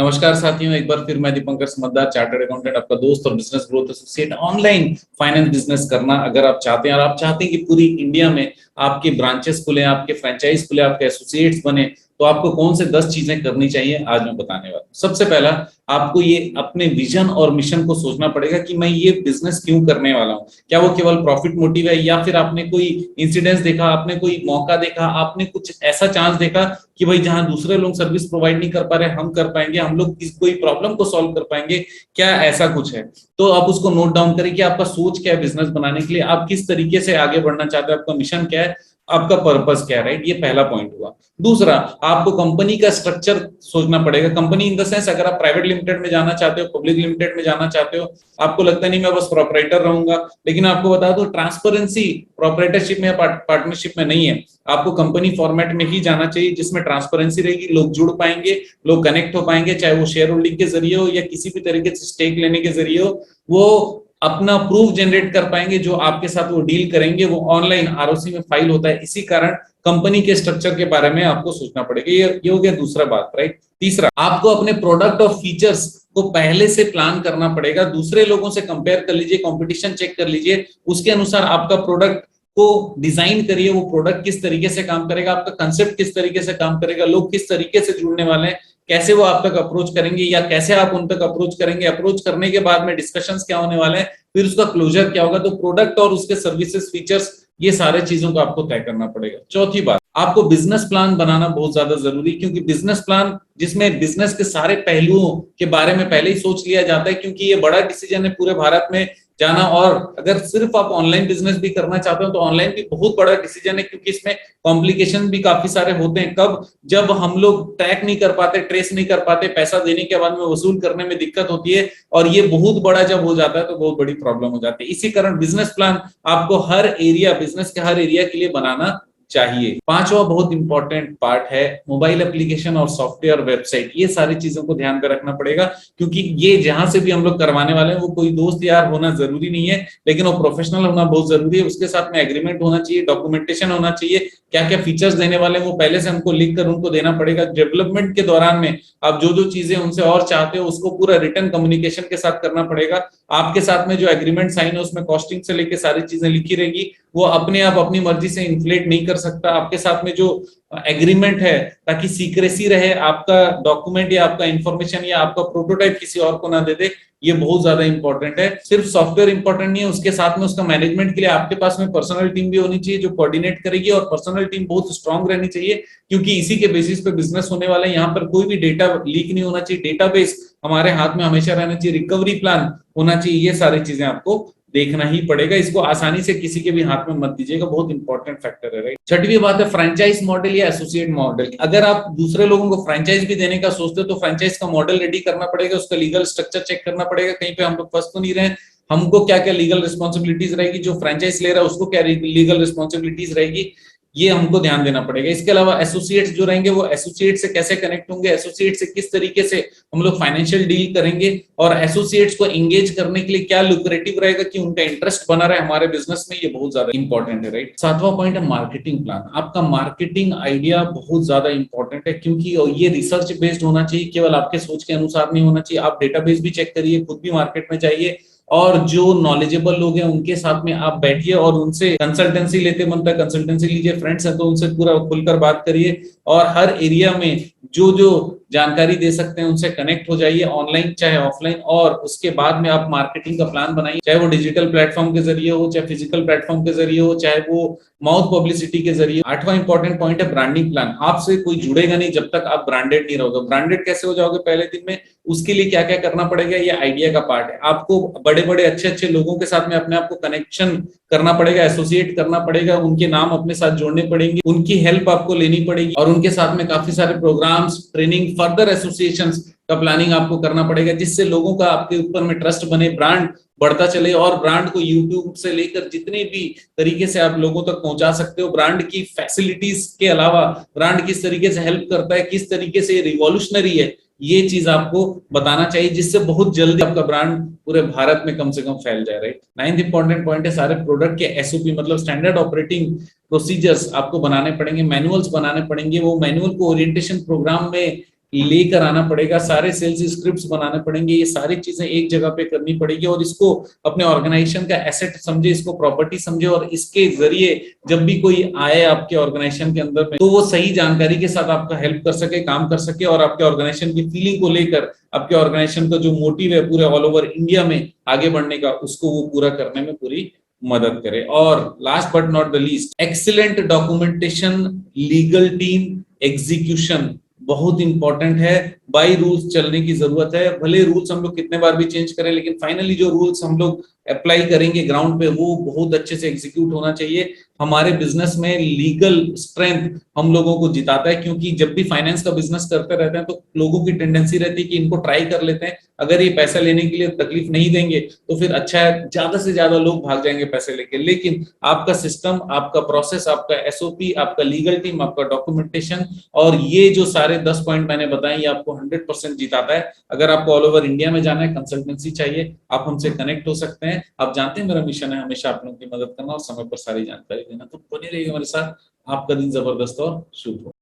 नमस्कार साथियों, एक बार फिर मैं दीपंकर समझदार, चार्टर्ड अकाउंटेंट, आपका दोस्त और business growth associate. Online finance business करना अगर आप चाहते हैं और आप चाहते हैं कि पूरी इंडिया में आपके ब्रांचेस खुले, आपके फ्रेंचाइज खुले, आपके एसोसिएट्स बने, तो आपको कौन से 10 चीजें करनी चाहिए आज मैं बताने वाला हूं। सबसे पहला, आपको ये अपने विजन और मिशन को सोचना पड़ेगा कि मैं ये बिजनेस क्यों करने वाला हूं। क्या वो केवल प्रॉफिट मोटिव है, या फिर आपने कोई इंसिडेंस देखा, आपने कोई मौका देखा, आपने कुछ ऐसा चांस देखा कि भाई जहां दूसरे लोग सर्विस प्रोवाइड नहीं कर पा रहे हम कर पाएंगे, हम लोग कोई प्रॉब्लम को सॉल्व कर पाएंगे, क्या ऐसा कुछ है। तो आप उसको नोट डाउन करें कि आपका सोच क्या है बिजनेस बनाने के लिए, आप किस तरीके से आगे बढ़ना चाहते हैं, आपका मिशन क्या है, आपका पर्पस क्या है। राइट, ये पहला पॉइंट हुआ। दूसरा, आपको कंपनी का स्ट्रक्चर सोचना पड़ेगा। कंपनी इन द सेंस, अगर आप प्राइवेट लिमिटेड में जाना चाहते हो, पब्लिक लिमिटेड में जाना चाहते हो, आपको लगता नहीं मैं बस प्रोपराइटर रहूंगा, लेकिन आपको बता दो ट्रांसपेरेंसी प्रोपराइटरशिप में या पार्टनरशिप में नहीं है। आपको कंपनी फॉर्मेट में ही जाना चाहिए जिसमें ट्रांसपेरेंसी रहेगी, लोग जुड़ पाएंगे, लोग कनेक्ट हो पाएंगे, चाहे वो शेयर होल्डिंग के जरिए हो या किसी भी तरीके से स्टेक लेने के जरिए हो। वो अपना प्रूफ जनरेट कर पाएंगे, जो आपके साथ वो डील करेंगे वो ऑनलाइन आरओसी में फाइल होता है। इसी कारण कंपनी के स्ट्रक्चर के बारे में आपको सोचना पड़ेगा। ये हो गया दूसरा बात। राइट, तीसरा, आपको अपने प्रोडक्ट और फीचर्स को पहले से प्लान करना पड़ेगा। दूसरे लोगों से कंपेयर कर लीजिए, कंपटीशन चेक कर लीजिए, उसके अनुसार आपका प्रोडक्ट को डिजाइन करिए। वो प्रोडक्ट किस तरीके से काम करेगा, आपका कंसेप्ट किस तरीके से काम करेगा, लोग किस तरीके से जुड़ने वाले हैं, कैसे वो आप तक अप्रोच करेंगे या कैसे आप उन तक अप्रोच करेंगे, अप्रोच करने के बाद में डिस्कशंस क्या होने वाले हैं, फिर उसका क्लोजर क्या होगा। तो प्रोडक्ट और उसके सर्विसेज फीचर्स, ये सारे चीजों को आपको तय करना पड़ेगा। चौथी बात, आपको बिजनेस प्लान बनाना बहुत ज्यादा जरूरी, क्योंकि बिजनेस प्लान जिसमें बिजनेस के सारे पहलुओं के बारे में पहले ही सोच लिया जाता है, क्योंकि ये बड़ा डिसीजन है पूरे भारत में जाना। और अगर सिर्फ आप ऑनलाइन बिजनेस भी करना चाहते हो तो ऑनलाइन भी बहुत बड़ा डिसीजन है, क्योंकि इसमें कॉम्प्लिकेशन भी काफी सारे होते हैं। कब, जब हम लोग ट्रैक नहीं कर पाते, ट्रेस नहीं कर पाते, पैसा देने के बाद में वसूल करने में दिक्कत होती है, और ये बहुत बड़ा जब हो जाता है तो बहुत बड़ी प्रॉब्लम हो जाती है। इसी कारण बिजनेस प्लान आपको हर एरिया, बिजनेस के हर एरिया के लिए बनाना चाहिए। पांचवा बहुत इंपॉर्टेंट पार्ट है मोबाइल एप्लीकेशन और सॉफ्टवेयर, वेबसाइट। ये सारी चीजों को ध्यान में रखना पड़ेगा, क्योंकि ये जहां से भी हम लोग करवाने वाले हैं वो कोई दोस्त यार होना जरूरी नहीं है, लेकिन वो प्रोफेशनल होना बहुत जरूरी है। उसके साथ में एग्रीमेंट होना चाहिए, डॉक्यूमेंटेशन होना चाहिए, क्या क्या फीचर्स देने वाले हैं वो पहले से हमको लिख कर उनको देना पड़ेगा। डेवलपमेंट के दौरान में आप जो जो चीजें उनसे और चाहते हो उसको पूरा रिटर्न कम्युनिकेशन के साथ करना पड़ेगा। आपके साथ में जो एग्रीमेंट साइन है उसमें कॉस्टिंग से लेकर सारी चीजें लिखी रहेगी। वो अपने आप अपनी मर्जी से इन्फ्लेट नहीं कर सकता। आपके साथ में जो एग्रीमेंट है, ताकि सीक्रेसी रहे, आपका डॉक्यूमेंट या आपका इंफॉर्मेशन या आपका प्रोटोटाइप किसी और को ना दे दे, ये बहुत ज्यादा इंपॉर्टेंट है। सिर्फ सॉफ्टवेयर इंपॉर्टेंट नहीं है, उसके साथ में उसका मैनेजमेंट के लिए आपके पास में पर्सनल टीम भी होनी चाहिए जो कोऑर्डिनेट करेगी, और पर्सनल टीम बहुत स्ट्रांग रहनी चाहिए, क्योंकि इसी के बेसिस पे बिजनेस होने वाला है। यहाँ पर कोई भी डेटा लीक नहीं होना चाहिए, डेटाबेस हमारे हाथ में हमेशा रहना चाहिए, रिकवरी प्लान होना चाहिए। ये सारी चीजें आपको देखना ही पड़ेगा। इसको आसानी से किसी के भी हाथ में मत दीजिएगा, बहुत इंपॉर्टेंट फैक्टर है। राइट, छठवीं बात है फ्रेंचाइज मॉडल या एसोसिएट मॉडल। अगर आप दूसरे लोगों को फ्रेंचाइज भी देने का सोचते हो तो फ्रेंचाइज का मॉडल रेडी करना पड़ेगा, उसका लीगल स्ट्रक्चर चेक करना पड़ेगा, कहीं पे हम लोग फंस तो नहीं रहे, हमको क्या क्या लीगल रिस्पॉन्सिबिलिटीज रहेगी, जो फ्रेंचाइज ले रहा है उसको क्या लीगल रिस्पॉन्सिबिलिटीज रहेगी, ये हमको ध्यान देना पड़ेगा। इसके अलावा एसोसिएट्स जो रहेंगे वो एसोसिएट से कैसे कनेक्ट होंगे, एसोसिएट से किस तरीके से हम लोग फाइनेंशियल डील करेंगे, और एसोसिएट्स को एंगेज करने के लिए क्या लुक्रेटिव रहेगा कि उनका इंटरेस्ट बना रहे हमारे बिजनेस में, ये बहुत ज्यादा इंपॉर्टेंट है। राइट, सातवां पॉइंट है मार्केटिंग प्लान। आपका मार्केटिंग आइडिया बहुत ज्यादा इंपॉर्टेंट है, क्योंकि ये रिसर्च बेस्ड होना चाहिए, केवल आपके सोच के अनुसार नहीं होना चाहिए। आप डेटाबेस भी चेक करिए, खुद भी मार्केट में जाइए, और जो नॉलेजेबल लोग हैं उनके साथ में आप बैठिए और उनसे कंसल्टेंसी लेते बनता है, कंसल्टेंसी लीजिए। फ्रेंड्स हैं तो उनसे पूरा खुलकर बात करिए, और हर एरिया में जो जो जानकारी दे सकते हैं उनसे कनेक्ट हो जाइए, ऑनलाइन चाहे ऑफलाइन। और उसके बाद में आप मार्केटिंग का प्लान बनाइए, चाहे वो डिजिटल प्लेटफॉर्म के जरिए हो, चाहे फिजिकल प्लेटफॉर्म के जरिए हो, चाहे वो माउथ पब्लिसिटी के जरिए। आठवां इंपॉर्टेंट पॉइंट है ब्रांडिंग प्लान। आपसे कोई जुड़ेगा नहीं जब तक आप ब्रांडेड नहीं रहोगे। ब्रांडेड कैसे हो जाओगे पहले दिन में, उसके लिए क्या क्या करना पड़ेगा, ये आइडिया का पार्ट है। आपको बड़े बड़े अच्छे अच्छे लोगों के साथ में अपने आप को कनेक्शन करना पड़ेगा, एसोसिएट करना पड़ेगा, उनके नाम अपने साथ जोड़ने पड़ेंगे, उनकी हेल्प आपको लेनी पड़ेगी, और उनके साथ में काफी सारे प्रोग्राम्स, ट्रेनिंग, फर्दर एसोसिएशंस का प्लानिंग आपको करना पड़ेगा, जिससे लोगों का आपके ऊपर में ट्रस्ट बने, ब्रांड बढ़ता चले, और ब्रांड को यूट्यूब से लेकर जितने भी तरीके से आप लोगों तक पहुंचा सकते हो। ब्रांड की फैसिलिटीज के अलावा ब्रांड किस तरीके से हेल्प करता है, किस तरीके से रिवॉल्यूशनरी है, ये चीज आपको बताना चाहिए, जिससे बहुत जल्दी आपका ब्रांड पूरे भारत में कम से कम फैल जाए। राइट, नाइन्थ इंपॉर्टेंट पॉइंट है सारे प्रोडक्ट के एसओपी, मतलब स्टैंडर्ड ऑपरेटिंग प्रोसीजर्स आपको बनाने पड़ेंगे, मैनुअल्स बनाने पड़ेंगे। वो मैनुअल को ओरिएंटेशन प्रोग्राम में लेकर आना पड़ेगा, सारे सेल्स स्क्रिप्ट्स बनाने पड़ेंगे, ये सारी चीजें एक जगह पे करनी पड़ेगी और इसको अपने ऑर्गेनाइजेशन का एसेट समझे, इसको प्रॉपर्टी समझे और इसके जरिए जब भी कोई आए आपके ऑर्गेनाइजेशन के अंदर में तो वो सही जानकारी के साथ आपका हेल्प कर सके, काम कर सके और आपके ऑर्गेनाइजेशन की फीलिंग को लेकर आपके ऑर्गेनाइजेशन का जो मोटिव है पूरे ऑल ओवर इंडिया में आगे बढ़ने का, उसको वो पूरा करने में पूरी मदद करे। और last but not the least, excellent documentation, legal team, execution बहुत इंपॉर्टेंट है। बाई रूल्स चलने की जरूरत है, भले रूल्स हम लोग कितने बार भी चेंज करें लेकिन फाइनली जो रूल्स हम लोग अप्लाई करेंगे ग्राउंड पे वो बहुत अच्छे से एग्जीक्यूट होना चाहिए। हमारे बिजनेस में लीगल स्ट्रेंथ हम लोगों को जिताता है, क्योंकि जब भी फाइनेंस का बिजनेस करते रहते हैं तो लोगों की टेंडेंसी रहती है कि इनको ट्राई कर लेते हैं, अगर ये पैसा लेने के लिए तकलीफ नहीं देंगे तो फिर अच्छा है, ज्यादा से ज्यादा लोग भाग जाएंगे पैसे लेके। लेकिन आपका सिस्टम, आपका प्रोसेस, आपका एसओपी, आपका लीगल टीम, आपका डॉक्यूमेंटेशन और ये जो सारे 10 पॉइंट मैंने बताए ये आपको 100% जिताता है। अगर आपको ऑल ओवर इंडिया में जाना है, कंसल्टेंसी चाहिए, आप हमसे कनेक्ट हो सकते हैं। आप जानते हैं मेरा मिशन है हमेशा आप लोगों की मदद करना और समय पर सारी जानकारी देना, तो बने रहिए हमारे साथ। आपका दिन जबरदस्त और शुभ हो।